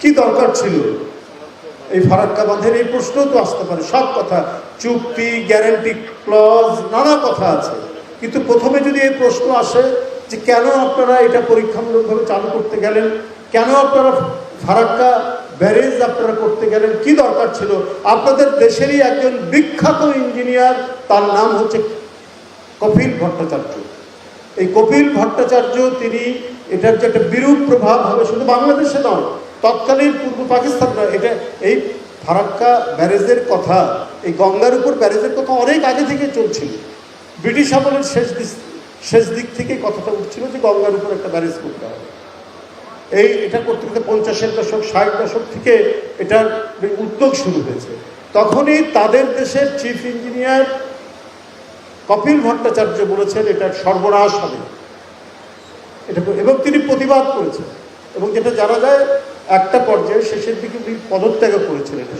কি দরকার ছিল এই ফারাক্কা বাঁধের? এই প্রশ্ন তো আসতে পারে। সব কথা, চুক্তি, গ্যারান্টি ক্লজ, নানা কথা আছে, কিন্তু প্রথমে যদি এই প্রশ্ন আসে যে কেন আপনারা এটা পরীক্ষামূলকভাবে চালু করতে গেলেন, কেন আপনারা ফারাক্কা ব্যারেজ আপনারা করতে গেলেন, কি দরকার ছিল? আপনাদের দেশেরই একজন বিখ্যাত ইঞ্জিনিয়ার, তার নাম হচ্ছে কপিল ভট্টাচার্য। এই কপিল ভট্টাচার্য তিনি এটার যে একটা বিরূপ প্রভাব হবে শুধু বাংলাদেশে নয়, তৎকালীন পূর্ব পাকিস্তান নয়, এটা এই ফারাক্কা ব্যারেজের কথা, এই গঙ্গার উপর ব্যারেজের কথা অনেক আগে থেকে চলছিল। ব্রিটিশ আমলের শেষ দিক থেকে কথাটা উঠছিল যে গঙ্গার উপর একটা ব্যারেজ করতে হবে। এটা করতে করতে 50-এর দশক, 60 দশক থেকে এটার উদ্যোগ শুরু হয়েছে। তখনই তাদের দেশের চিফ ইঞ্জিনিয়ার কপিল ভট্টাচার্য বলেছেন এটা সর্বনাশ হবে, এটা, এবং তিনি প্রতিবাদ করেছেন, এবং যেটা জানা যায় একটা পর্যায়ে শেষের দিকে তিনি পদত্যাগ করেছেন এটা